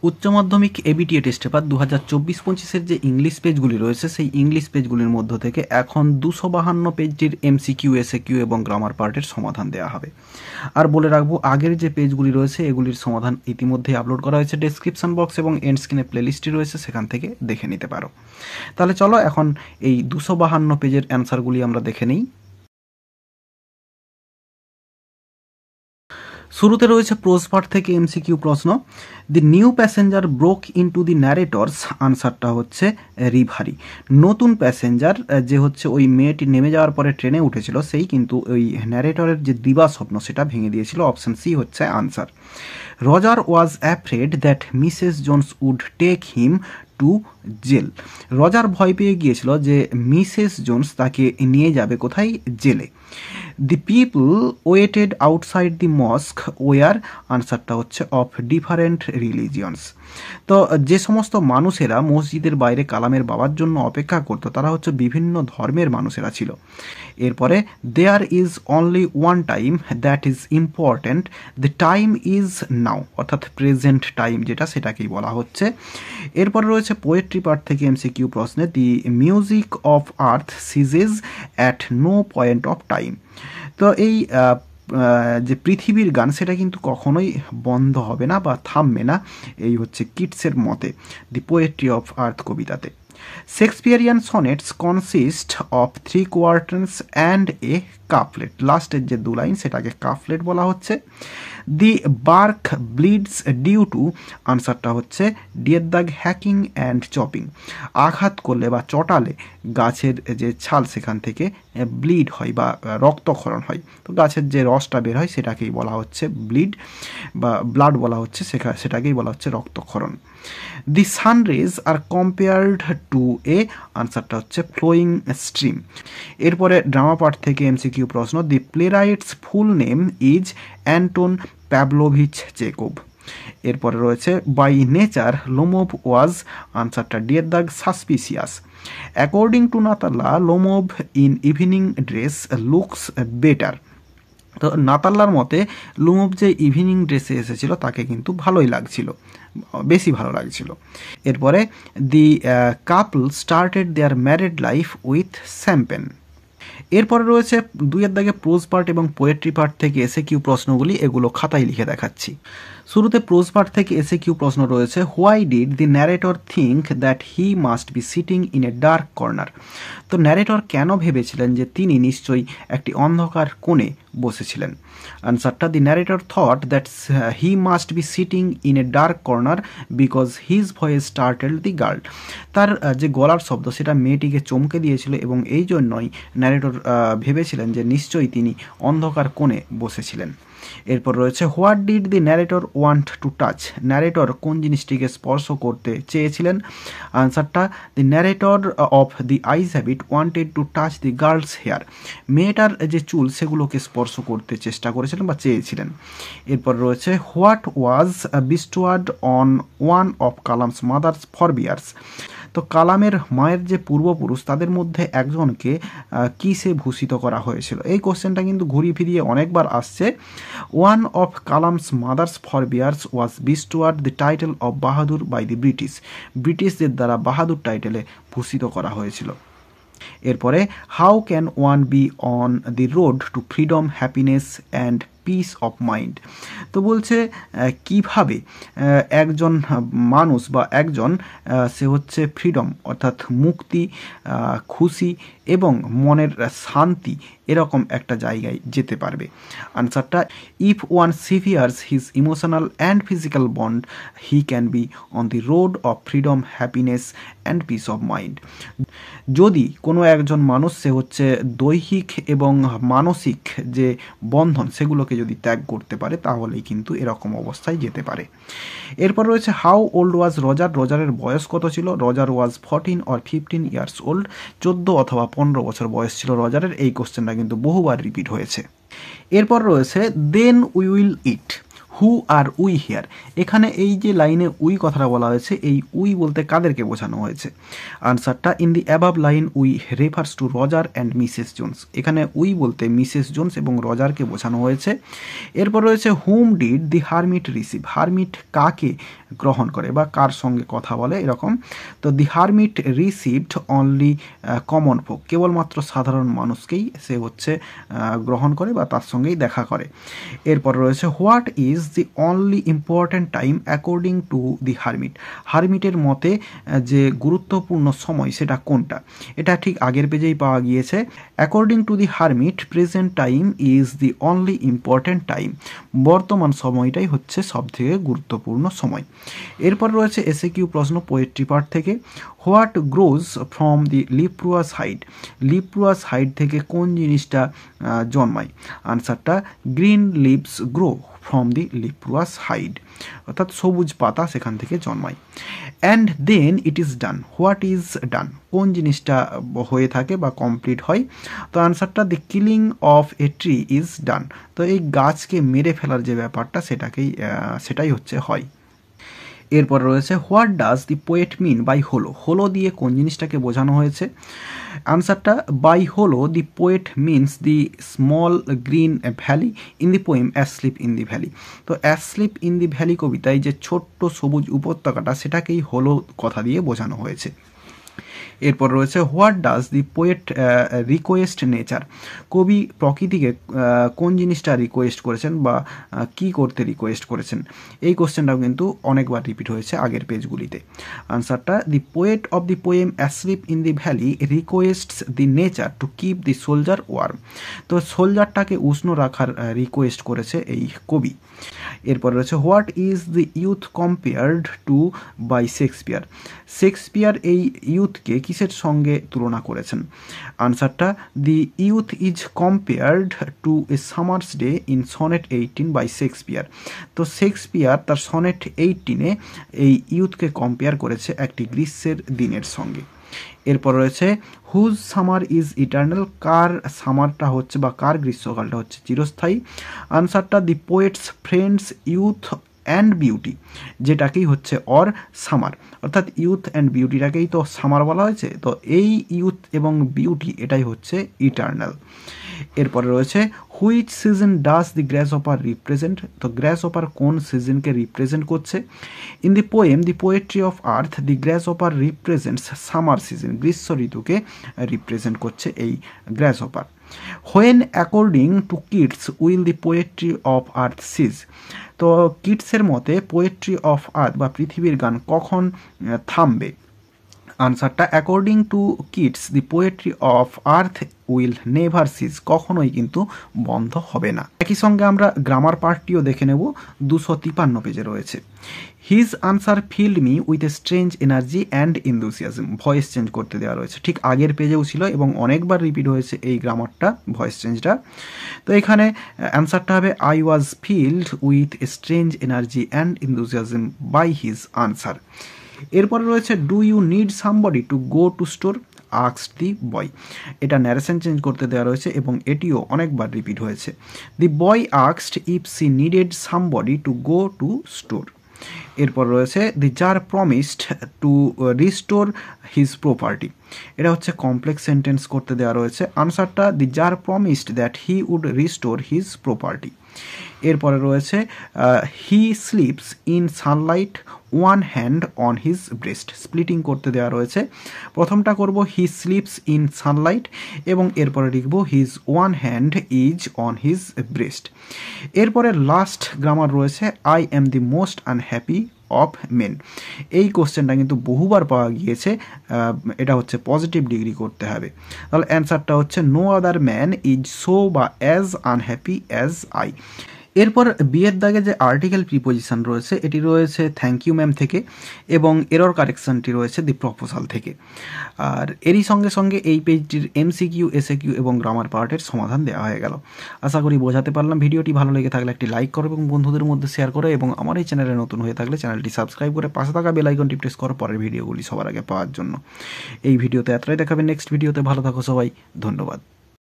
উচ্চ মাধ্যমিক ABTA test paper 2024-25 যে ইংলিশ পেজগুলি রয়েছে সেই ইংলিশ পেজগুলির মধ্য থেকে এখন 252 পেজটির এমসিকিউ, এসএকিউ এবং গ্রামার পার্টের সমাধান দেওয়া হবে। আর বলে রাখবো, আগের যে পেজগুলি রয়েছে এগুলির সমাধান ইতিমধ্যেই আপলোড করা হয়েছে ডেসক্রিপশন বক্স এবং এন্ড স্ক্রিনে প্লেলিস্টটি রয়েছে, সেখান থেকে দেখে নিতে পারো। তাহলে চলো এখন এই 252 পেজের অ্যান্সারগুলি আমরা দেখে নিই। শুরুতে রয়েছে প্রোজ পার্ট থেকে এমসিকিউ প্রশ্ন। দি নিউ প্যাসেঞ্জার ব্রোক ইনটু দি ন্যারেটরস, আনসারটা হচ্ছে রিভারি। নতুন প্যাসেঞ্জার যে হচ্ছে ওই মেয়েটি নেমে যাওয়ার পরে ট্রেনে উঠেছিল, সেই কিন্তু ওই ন্যারেটরের যে দিবা স্বপ্ন সেটা ভেঙে দিয়েছিল। অপশন সি হচ্ছে answer. Roger was afraid that Mrs Jones would take him to jail. Roger ভয় পেয়ে গিয়েছিল যে মিসেস জোনস তাকে নিয়ে যাবে কোথায়? জেলে। The people waited outside the mosque war, আনসারটা হচ্ছে অফ ডিফারেন্ট রিলিজিয়ন্স। তো যে সমস্ত মানুষেরা মসজিদের বাইরে কালামের বাবার জন্য অপেক্ষা করতো তারা হচ্ছে বিভিন্ন ধর্মের মানুষেরা ছিল। এরপরে there is only one time that is important, the time is now, অর্থাৎ প্রেজেন্ট টাইম যেটা সেটাকেই বলা হচ্ছে। এরপরে রয়েছে পোয়েট্রি পার্ট থেকে এমসিকিউ প্রশ্নে। The music of earth ceases at no point of time. তো এই যে পৃথিবীর গান সেটা কিন্তু কখনোই বন্ধ হবে না বা থামবে না, এই হচ্ছে কিটসের মতে দি পোয়েট্রি অফ আর্থ কবিতাতে। Shakespearean sonnets consist of 3 quatrains and a couplet. লাস্টের যে 2 লাইন সেটাকে কাফলেট বলা হচ্ছে। The bark bleeds due to, আনসারটা হচ্ছে ডিয়ের দাগ হ্যাকিং অ্যান্ড চপিং। আঘাত করলে বা চটালে গাছের যে ছাল সেখান থেকে ব্লিড হয় বা রক্তক্ষরণ হয়। তো গাছের যে রসটা বের হয় সেটাকেই বলা হচ্ছে ব্লিড বা ব্লাড বলা হচ্ছে, সেটাকেই বলা হচ্ছে রক্তক্ষরণ। The sunrays are compared to a, আনসারটা হচ্ছে ফ্লোয়িং স্ট্রিম। এরপরে ড্রামা পার্ট থেকে এমসিকিউ প্রশ্ন। The playwright's full name is Anton Pavlovich Chekhov. এরপরে রয়েছে বাই নেচার লোমোভ ওয়াজ, আনসারটা ডিয়ের দাগ suspicious. According to Natalya Lomov in evening dress looks better. তো নাতাল্লার মতে লুমোভ যে ইভিনিং ড্রেসে এসেছিল তাকে কিন্তু ভালোই লাগছিল, বেশি ভালো লাগছিল। এরপরে the couple started their married life with champagne. এরপরে রয়েছে 2-এর দাগে প্রোজ পার্ট এবং পোয়েট্রি পার্ট থেকে এসএকিউ প্রশ্নগুলি, এগুলো খাতায় লিখে দেখাচ্ছি। শুরুতে প্রোজ পার্ট থেকে এসএকিউ প্রশ্ন রয়েছে। Why did the narrator think that he must be sitting in a dark corner. তো ন্যারেটর কেন ভেবেছিলেন যে তিনি নিশ্চয়ই একটি অন্ধকার কোণে বসেছিলেন? আনসারটা the narrator thought that he must be sitting in a dark corner because his voice startled the girl. তার যে গলার শব্দ সেটা মেয়েটিকে চমকে দিয়েছিল এবং এই জন্যই ন্যারেটর ভেবেছিলেন যে নিশ্চয়ই তিনি অন্ধকার কোণে বসেছিলেন। এরপর রয়েছে what did the narrator want to touch. Narrator কোন জিনিসটিকে স্পর্শ করতে চেয়েছিলেন? আনসারটা the narrator of the eyes have it wanted to touch the girl's hair. মেয়েটার যে চুল সেগুলোকে স্পর্শ করতে চেষ্টা করেছিলেন বা চেয়েছিলেন। এরপর রয়েছে what was bestowed on one of Kalam's mother's forebears. তো কালামের মায়ের যে পূর্বপুরুষ তাদের মধ্যে একজনকে কিসে ভূষিত করা হয়েছিল? এই কোশ্চেনটা কিন্তু ঘুরিয়ে ফিরিয়ে অনেকবার আসছে। One of Kalam's mother's forebears was bestowed the title of Bahadur by the British. ব্রিটিশদের দ্বারা বাহাদুর টাইটেলে ভূষিত করা হয়েছিল। এরপরে how can one be on the road to freedom happiness and peace of mind. তো বলছে কিভাবে একজন মানুষ বা একজন সে হচ্ছে ফ্রিডম অর্থাৎ মুক্তি, খুশি এবং মনের শান্তি এরকম একটা জায়গায় যেতে পারবে। আনসারটা if one severs his emotional and physical bond he can be on the road of freedom happiness and peace of mind. যদি কোনো একজন মানুষ সে হচ্ছে দৈহিক এবং মানসিক যে বন্ধন সেগুলোকে যদি ত্যাগ করতে পারে তাহলেই কিন্তু এরকম অবস্থায় যেতে পারে। এরপর রয়েছে হাউ ওল্ড ওয়াজ রজার। রজারের বয়স কত ছিল? Roger was 14 or 15 years old. 14 অথবা 15 বছর বয়স ছিল রজারের। এই কোশ্চেনটা কিন্তু বহুবার রিপিট হয়েছে। এরপর রয়েছে then we will eat. Who are we here. এখানে এই যে লাইনে উই কথাটা বলা হয়েছে, এই উই বলতে কাদেরকে বোঝানো হয়েছে? আনসারটা in the above line we refers to Roger and Mrs Jones. এখানে উই বলতে মিসেস জোন্স এবং রজারকে বোঝানো হয়েছে। এরপর রয়েছে whom did the hermit receive. Hermit কাকে গ্রহণ করে বা কার সঙ্গে কথা বলে এরকম। তো the hermit received only common folk, কেবলমাত্র সাধারণ মানুষকেই সে হচ্ছে গ্রহণ করে বা তার সঙ্গেই দেখা করে। এরপর রয়েছে what is the only important time according to the hermit, হারমিটের মতে যে গুরুত্বপূর্ণ সময় সেটা কোনটা। এটা ঠিক আগের পেজেই পাওয়া গিয়েছে। According to the hermit present time is the only important time, বর্তমান সময়টাই হচ্ছে সবথেকে গুরুত্বপূর্ণ সময়। এরপর রয়েছে এসএ কিউ প্রশ্ন পোয়েট্রি পার্ট থেকে। What grows from the leprous hide, leprous hide থেকে কোন জিনিসটা জন্মায়। আনসারটা green leaves grow from the leprous hide, অর্থাৎ সবুজ পাতা সেখান থেকে জন্মায়। And then it is done, what is done, কোন জিনিসটা হয়ে থাকে বা কমপ্লিট হয়। তো আনসারটা the killing of a tree is done, তো এই গাছকে মেরে ফেলার যে ব্যাপারটা সেটাই হচ্ছে হয়। এরপর রয়েছে what does the poet mean by hollow, hollow দিয়ে কোন জিনিসটাকে বোঝানো হয়েছে। আনসারটা by hollow the poet means the small green valley in the poem asleep in the valley, তো অ্যাসলিপ ইন দি ভ্যালি কবিতায় যে ছোট্ট সবুজ উপত্যকাটা সেটাকেই হোলো কথা দিয়ে বোঝানো হয়েছে। এরপর রয়েছে what does the poet request nature, কবি প্রকৃতিকে কোন জিনিসটা রিকোয়েস্ট করেছেন বা কি করতে রিকোয়েস্ট করেছেন। এই কোশ্চেনটাও কিন্তু অনেকবার রিপিট হয়েছে আগের পেজগুলিতে। আনসারটা the poet of the poem asleep in the valley requests the nature to keep the soldier warm, তো সোলজারটাকে উষ্ণ রাখার রিকোয়েস্ট করেছে এই কবি। এরপর রয়েছে what is the youth compared to by Shakespeare, Shakespeare এই ইউথকে কিসের সঙ্গে তুলনা করেছেন। আনসারটা the youth is compared to a summer's day in sonnet 18 by Shakespeare, তো শেক্সপিয়ার তার সনেট 18-এ এই ইউথকে কম্পেয়ার করেছে একটি গ্রীষ্মের দিনের সঙ্গে। এরপর রয়েছে হুজ সামার ইজ ইটার্নাল, কার সামারটা হচ্ছে বা কার গ্রীষ্মকালটা হচ্ছে চিরস্থায়ী। আনসারটা the poet's friend's youth and beauty, যেটাকেই হচ্ছে অর সামার, অর্থাৎ ইউথ অ্যান্ড বিউটিটাকেই তো সামার বলা হয়েছে, তো এই ইউথ এবং বিউটি এটাই হচ্ছে ইটার্নাল। এরপরে রয়েছে which season does the grasshopper represent, তো গ্র্যাস অপার কোন সিজনকে রিপ্রেজেন্ট করছে। In the poem the poetry of earth the grasshopper represents summer season, গ্রীষ্ম ঋতুকে রিপ্রেজেন্ট করছে এই grasshopper. When according to Keats will the poetry of earth cease, তো কিটসের মতে পোয়েট্রি অফ আর্থ বা পৃথিবীর গান কখন থামবে। আনসারটা according to Keats the poetry of earth will never cease, কখনোই কিন্তু বন্ধ হবে না। একই সঙ্গে আমরা গ্রামার পার্টটিও দেখে নেব, 253 পেজে রয়েছে। His answer filled me with a strange energy and enthusiasm, voice change করতে দেওয়া রয়েছে, ঠিক আগের পেজেও ছিল এবং অনেকবার রিপিট হয়েছে এই গ্রামারটা, ভয়েস চেঞ্জটা। তো এখানে অ্যান্সারটা হবে I was filled with a strange energy and enthusiasm by his answer. এরপরে রয়েছে do you need somebody to go to store asked the boy, এটা ন্যারেশন চেঞ্জ করতে দেওয়া রয়েছে এবং এটিও অনেকবার রিপিট হয়েছে। The boy asked if she needed somebody to go to store. এরপর রয়েছে the tsar promised to restore his property, এটা হচ্ছে কমপ্লেক্স সেন্টেন্স করতে দেওয়া রয়েছে। আনসারটা the tsar promised that he would restore his property. এরপরে রয়েছে he sleeps in sunlight one hand on his breast, splitting করতে দেওয়া রয়েছে। প্রথমটা করব হি স্লিপস ইন সানলাইট এবং এরপরে লিখব his one hand is on his breast. এরপরে লাস্ট গ্রামার রয়েছে I am the most unhappy of men, এই কোশ্চেনটা কিন্তু বহুবার পাওয়া গিয়েছে, এটা হচ্ছে পজিটিভ ডিগ্রি করতে হবে। তাহলে অ্যান্সারটা হচ্ছে no other man is so বা অ্যাজ আনহ্যাপি অ্যাজ আই। এরপর বিয়ের দাগে যে আর্টিকেল প্রিপোজিশন রয়েছে এটি রয়েছে থ্যাংক ইউ ম্যাম থেকে এবং এরর কারেকশনটি রয়েছে দি প্রপোজাল থেকে। আর এরই সঙ্গে সঙ্গে এই পেজটির এমসিকিউ, এসএকিউ এবং গ্রামার পার্টের সমাধান দেওয়া হয়ে গেল। আশা করি বোঝাতে পারলাম। ভিডিওটি ভালো লেগে থাকলে একটি লাইক করো এবং বন্ধুদের মধ্যে শেয়ার করো এবং আমার এই চ্যানেলে নতুন হয়ে থাকলে চ্যানেলটি সাবস্ক্রাইব করে পাশে থাকা বেল আইকনটি প্রেস করো পরের ভিডিওগুলি সবার আগে পাওয়ার জন্য। এই ভিডিওতে এতটাই দেখাবে, নেক্সট ভিডিওতে ভালো থাকো সবাই, ধন্যবাদ।